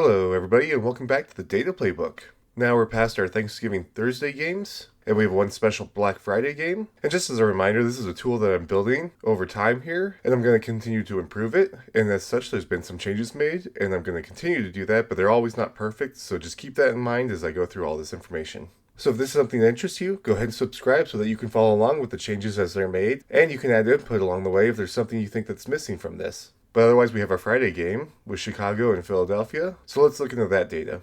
Hello, everybody, and welcome back to the Data Playbook. Now we're past our Thanksgiving Thursday games, and we have one special Black Friday game. And just as a reminder, this is a tool that I'm building over time here, and I'm going to continue to improve it. And as such, there's been some changes made, and I'm going to continue to do that, but they're always not perfect, so just keep that in mind as I go through all this information. So if this is something that interests you, go ahead and subscribe so that you can follow along with the changes as they're made, and you can add input along the way if there's something you think that's missing from this. But otherwise, we have our Friday game with Chicago and Philadelphia, so let's look into that data.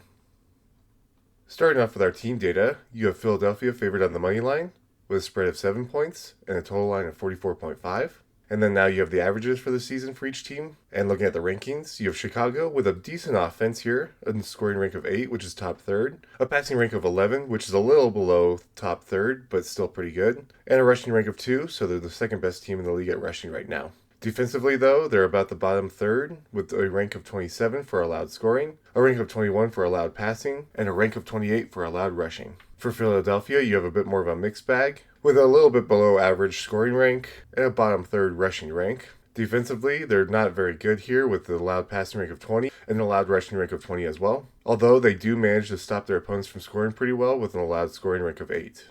Starting off with our team data, you have Philadelphia favored on the money line with a spread of 7 points and a total line of 44.5. And then now you have the averages for the season for each team. And looking at the rankings, you have Chicago with a decent offense here, a scoring rank of 8, which is top third, a passing rank of 11, which is a little below top third, but still pretty good, and a rushing rank of 2, so they're the second best team in the league at rushing right now. Defensively, though, they're about the bottom third with a rank of 27 for allowed scoring, a rank of 21 for allowed passing, and a rank of 28 for allowed rushing. For Philadelphia, you have a bit more of a mixed bag, with a little bit below average scoring rank and a bottom third rushing rank. Defensively, they're not very good here with the allowed passing rank of 20 and an allowed rushing rank of 20 as well, although they do manage to stop their opponents from scoring pretty well with an allowed scoring rank of 8.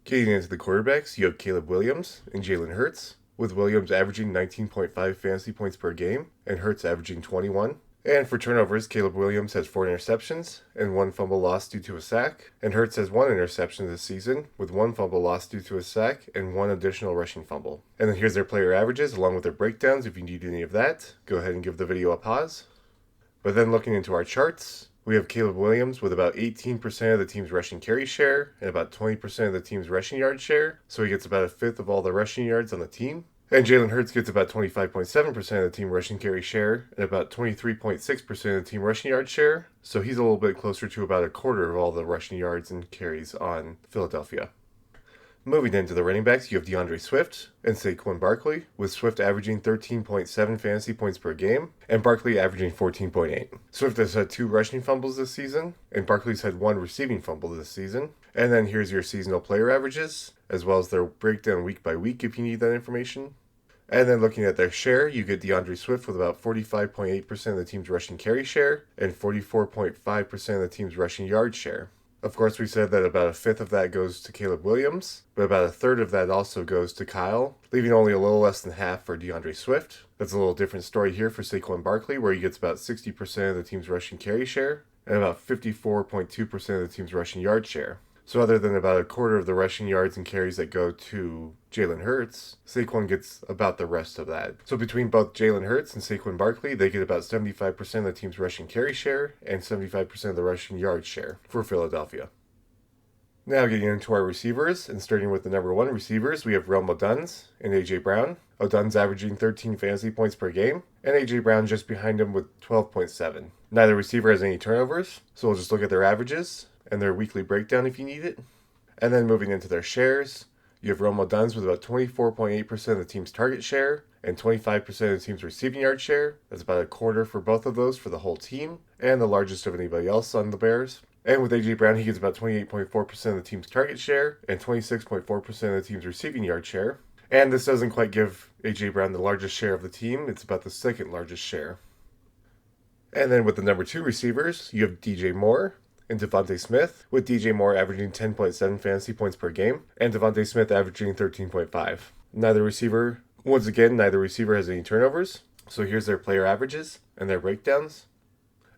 Getting into the quarterbacks, you have Caleb Williams and Jalen Hurts, with Williams averaging 19.5 fantasy points per game and Hurts averaging 21. And for turnovers, Caleb Williams has 4 interceptions and 1 fumble lost due to a sack, and Hurts has 1 interception this season with 1 fumble lost due to a sack and 1 additional rushing fumble. And then here's their player averages along with their breakdowns. If you need any of that, go ahead and give the video a pause. But then looking into our charts, we have Caleb Williams with about 18% of the team's rushing carry share and about 20% of the team's rushing yard share, so he gets about a fifth of all the rushing yards on the team. And Jalen Hurts gets about 25.7% of the team rushing carry share and about 23.6% of the team rushing yard share, so he's a little bit closer to about a quarter of all the rushing yards and carries on Philadelphia. Moving into the running backs, you have DeAndre Swift and Saquon Barkley, with Swift averaging 13.7 fantasy points per game and Barkley averaging 14.8. Swift has had 2 rushing fumbles this season, and Barkley's had 1 receiving fumble this season. And then here's your seasonal player averages, as well as their breakdown week by week if you need that information. And then looking at their share, you get DeAndre Swift with about 45.8% of the team's rushing carry share and 44.5% of the team's rushing yard share. Of course, we said that about a fifth of that goes to Caleb Williams, but about a third of that also goes to Kyle, leaving only a little less than half for DeAndre Swift. That's a little different story here for Saquon Barkley, where he gets about 60% of the team's rushing carry share and about 54.2% of the team's rushing yard share. So other than about a quarter of the rushing yards and carries that go to Jalen Hurts, Saquon gets about the rest of that. So between both Jalen Hurts and Saquon Barkley, they get about 75% of the team's rushing carry share and 75% of the rushing yard share for Philadelphia. Now getting into our receivers, and starting with the number 1 receivers, we have Rome Odunze and A.J. Brown. Odunze averaging 13 fantasy points per game, and A.J. Brown just behind him with 12.7. Neither receiver has any turnovers, so we'll just look at their averages and their weekly breakdown if you need it. And then moving into their shares, you have Rome Odunze with about 24.8% of the team's target share and 25% of the team's receiving yard share. That's about a quarter for both of those for the whole team, and the largest of anybody else on the Bears. And with A.J. Brown, he gets about 28.4% of the team's target share and 26.4% of the team's receiving yard share. And this doesn't quite give A.J. Brown the largest share of the team. It's about the second largest share. And then with the number 2 receivers, you have DJ Moore and Devontae Smith, with DJ Moore averaging 10.7 fantasy points per game and Devontae Smith averaging 13.5. Neither receiver has any turnovers, so here's their player averages and their breakdowns.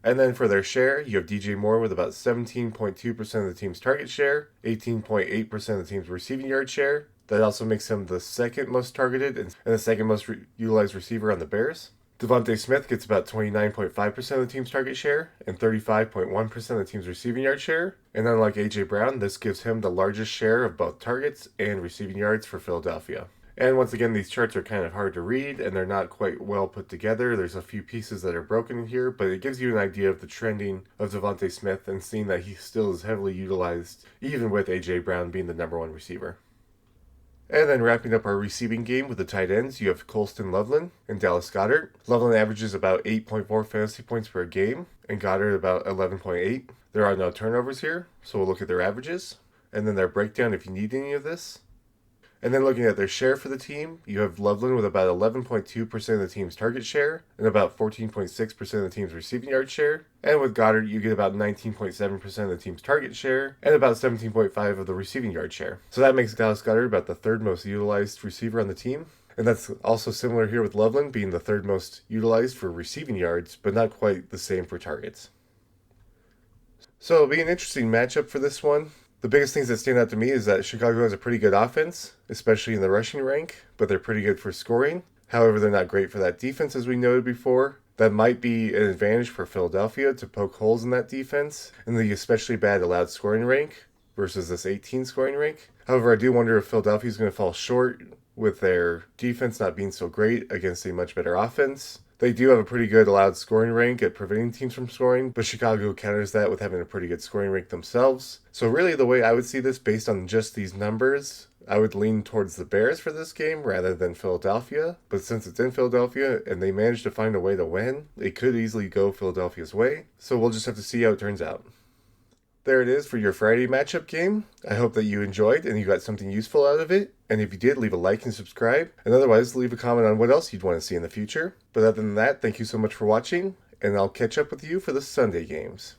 And then for their share, you have DJ Moore with about 17.2% of the team's target share, 18.8% of the team's receiving yard share. That also makes him the second most targeted and the second most utilized receiver on the Bears. Devontae Smith gets about 29.5% of the team's target share and 35.1% of the team's receiving yard share. And unlike A.J. Brown, this gives him the largest share of both targets and receiving yards for Philadelphia. And once again, these charts are kind of hard to read and they're not quite well put together. There's a few pieces that are broken in here, but it gives you an idea of the trending of Devontae Smith and seeing that he still is heavily utilized, even with A.J. Brown being the number 1 receiver. And then wrapping up our receiving game with the tight ends, you have Colston Loveland and Dallas Goedert. Loveland averages about 8.4 fantasy points per game, and Goddard about 11.8. There are no turnovers here, so we'll look at their averages, and then their breakdown if you need any of this. And then looking at their share for the team, you have Loveland with about 11.2% of the team's target share and about 14.6% of the team's receiving yard share. And with Goddard, you get about 19.7% of the team's target share and about 17.5% of the receiving yard share. So that makes Dallas Goedert about the third most utilized receiver on the team. And that's also similar here with Loveland being the third most utilized for receiving yards, but not quite the same for targets. So it'll be an interesting matchup for this one. The biggest things that stand out to me is that Chicago has a pretty good offense, especially in the rushing rank, but they're pretty good for scoring. However, they're not great for that defense, as we noted before. That might be an advantage for Philadelphia to poke holes in that defense, and the especially bad allowed scoring rank versus this 18 scoring rank. However, I do wonder if Philadelphia is going to fall short with their defense not being so great against a much better offense. They do have a pretty good allowed scoring rank at preventing teams from scoring, but Chicago counters that with having a pretty good scoring rank themselves. So really the way I would see this based on just these numbers, I would lean towards the Bears for this game rather than Philadelphia. But since it's in Philadelphia and they managed to find a way to win, it could easily go Philadelphia's way. So we'll just have to see how it turns out. There it is for your Friday matchup game. I hope that you enjoyed and you got something useful out of it. And if you did, leave a like and subscribe. And otherwise, leave a comment on what else you'd want to see in the future. But other than that, thank you so much for watching, and I'll catch up with you for the Sunday games.